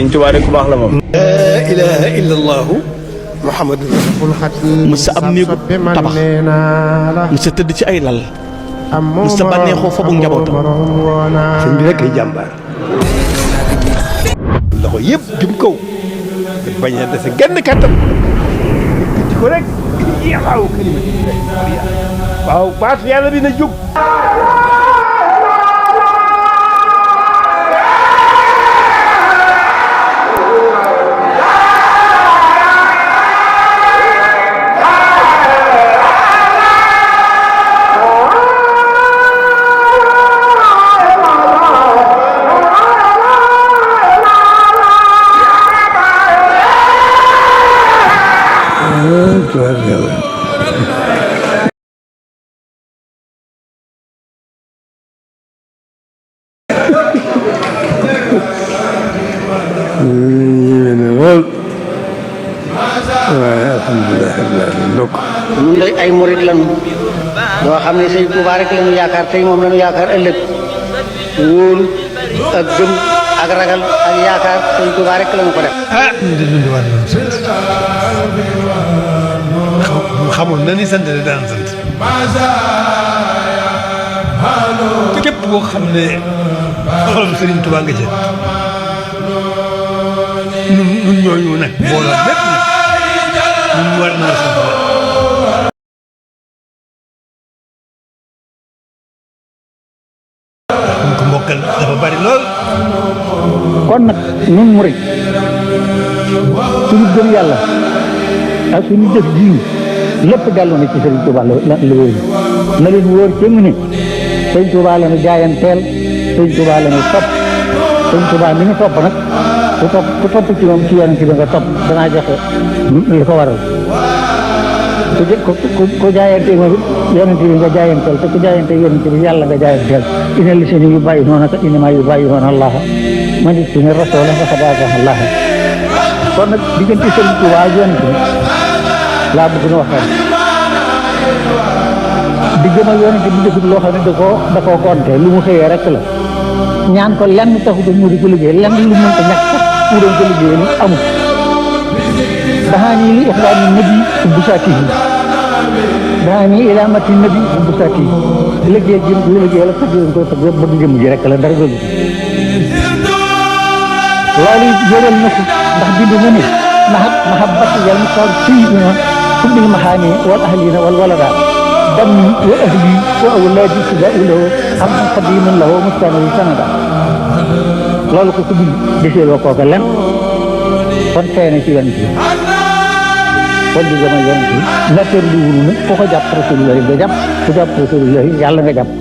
Sëñ Tuubaa rek ku baax la moom. laa ilaaha illallahu Muhammadu mës sa am néegu tabax mës sa tëdd ci ay lal mës sa bànneexoo fa bu njabootam. sëñ bi rek ay jàmbaar. loxo yëpp jëm kaw bañ a dese genn kàttan di ko rek waaw waaw baatu yàlla bi na jóg. waaye alhamdulilah ndokk ñun de ay murit lañu yoo xam ne Sëñ Tuubaa rek lañu yaakaar tey moom lañu yaakaar ëllëg wóolu ak gëm ak ragal ak yaakaar Sëñ Tuubaa rek lañu ko def. ñu de dund waat nañu sant xamoon na ni sant de daan sant képp koo xam ne xolam Sëriñ Tuubaa nga ca ñun ñooñu nag mbooloo bépp nag ñun war naa sant ñu ko mbokkal dafa bari lool. kon nag ñun murit suñu gëm yàlla ak suñu jëf jiw lépp dellu na ci Sëriñ Tuubaa la wér na leen wóor ci mu ne Sëriñ Tuubaa la ñu jaayanteel Sëriñ Tuubaa la ñu topp Sëriñ Tuubaa mi ñu topp nag ku topp ci moom ci yonent bi nga topp danaa joxe li ko waral ku jaayante moom yonent bi nga jaayanteel te ku jaayante yonent bi yàlla nga jaayanteel inna llaziina yubaayi'uunaka innamaa yubaayi'uuna Allaaha man ittaba'a rasuula faqad ataa'a Allaah kon nag diggante Sëriñ Tuubaa ak yonent bi laa bëgg na waxtaan diggam ak yonent bi defut loo xam ne da koo compter lu mu xëyee rek la ñaan ko lenn taxut mu di ko liggéey lenn lu mënta ñàkk sax mu doon ko liggéey ni amul daxaanii li ixwaani nabi bu saatihi daxaanii ilaa mati nabi bu saatihi liggéey jëm lu liggéey la sax ko sax bëgg jëm ji rek la dara gënu loolu yëral na ko ndax bind na ne mahabbati yal muxtaar sayyidina kubbil maxaani wal ahlina wal walada dammi wa ahli wa awlaadi fidaa'u lahu hamdan qadiman lahu mustanawi sanada loolu ko bind desee loo kooka len kon xëy na ci yonent bi kon di gëm a yonent bi natteer li wunu na ku ko jàpp Rasulullah nga jàpp ku jàpp Rasulullah yàlla nga jàpp